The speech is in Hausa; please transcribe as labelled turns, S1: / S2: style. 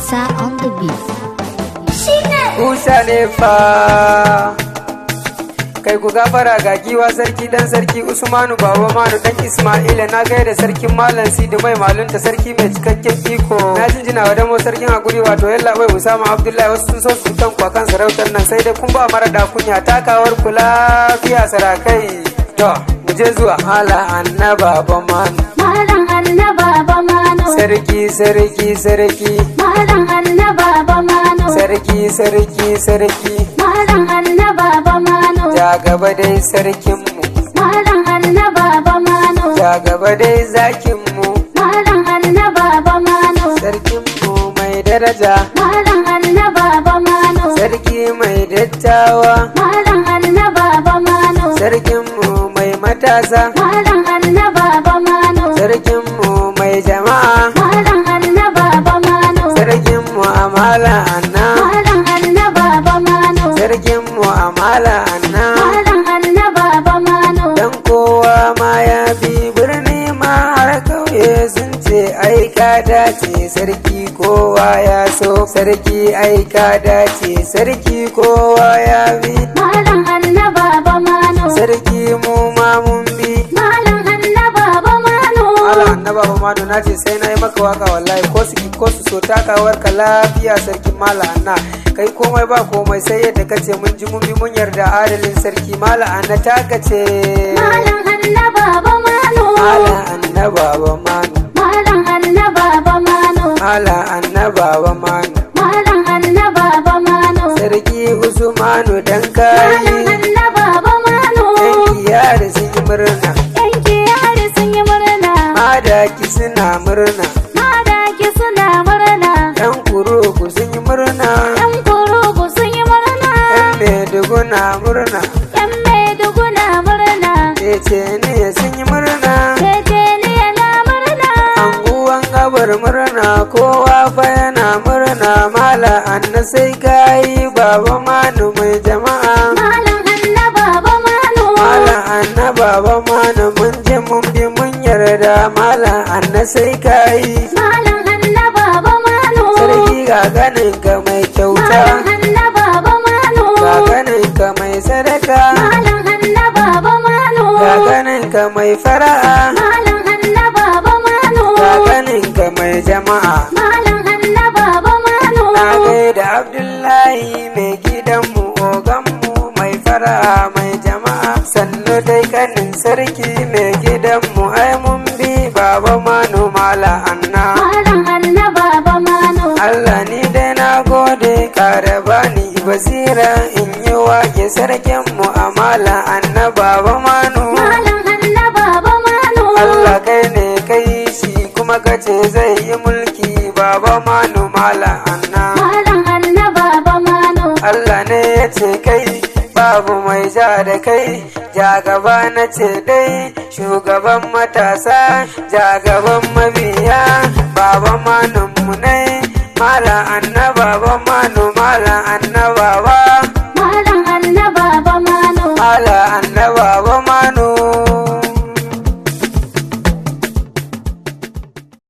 S1: Musa on the beat.
S2: Musa ne fa kai ku gafara ga giwa sarki dan sarki Usmanu baba manu dan Ismaila na gaida sarkin Malam Sidi mai malunta sarki mai cikakken iko na jinjina wa damo sarkin hakuri wato yalla bai Usama Abdullahi wasu sun so su kan kwakan sarautar nan sai dai kun ba mara da kunya takawar ku lafiya sarakai to mu je zuwa hala annaba baba manu
S3: Malam annaba baba manu
S2: sarki
S3: Malam annaba baba manu
S2: sarki
S3: Malam annaba baba manu
S2: ja gaba dai sarkinmu
S3: Malam annaba baba manu
S2: ja gaba dai zakinmu
S3: Malam annaba baba manu
S2: sarkinmu mai daraja
S3: Malam annaba baba manu
S2: sarki mai dattawa
S3: Malam annaba baba manu
S2: sarkinmu mai matasa
S3: Malam annaba baba manu
S2: sarkinmu mai jama'a
S3: Malam annaba baba manu
S2: sarkinmu amala anna
S3: Malam annaba baba manu
S2: sarkinmu amala anna
S3: Malam annaba baba manu
S2: dan kowa ma ya bi birni ma har kauye sun ce ai ka dace sarki kowa ya so sarki ai ka dace sarki kowa ya bi
S3: Malam annaba baba manu
S2: sarki mu ma mun bi
S3: Malam annaba baba manu
S2: Allah annaba ba madu na ce sai na yi maka waka wallahi ko su so takawar ka lafiya sarkin mala anna kai komai ba komai sai yadda kace mun ji mun bi mun yarda adalin sarki mala anna taka ce
S3: Malam annaba baba manu
S2: mala annaba ba manu
S3: Malam annaba baba manu
S2: mala annaba ba manu
S3: Malam annaba baba manu
S2: sarki Usmanu dan
S3: Malam
S2: kai
S3: annaba baba manu
S2: yan da sun yi murna
S3: yanki yare sun yi murna
S2: madaki suna murna
S3: madaki suna murna
S2: yan kuruku sun yi murna
S3: yan kurugu sun yi murna
S2: yan maiduguna murna
S3: yan maiduguna murna
S2: cece ne sun yi murna
S3: Ceceniya na murna
S2: anguwan gabar murna kowa fa yana murna mala anna sai kayi baba manu mai jama'a
S3: Malam annaba baba manu
S2: mala anna baba manu mun je mun bi mun yarda mala anna sai kayi
S3: Malam annaba baba manu
S2: sarki ga ganin ka mai kyauta
S3: Malam annaba baba manu
S2: ga ganin ka mai sadaka
S3: Malam annaba baba manu
S2: ga ganin ka mai fara'a
S3: Malam annaba baba manu
S2: ga ganin ka mai jama'a
S3: Malam annaba baba manu
S2: na gaida Abdullahi mai gidanmu oganmu mai fara'a mai jama'a sannu dai kanin sarki mai gidanmu ai mun bi baba manu mala anna
S3: Malam annaba baba manu
S2: Allah ni dai na gode kare bani basira in yi wake sarkinmu amala anna baba manu
S3: Malam annaba baba manu
S2: Allah kai ne kai shi kuma kace zai yi mulki baba manu mala anna
S3: Malam annaba baba manu
S2: Allah ne ya ce kai babu mai ja da kai ja gaba na ce dai shugaban matasa ja gaban mabiya baba manunmu ne mala annaba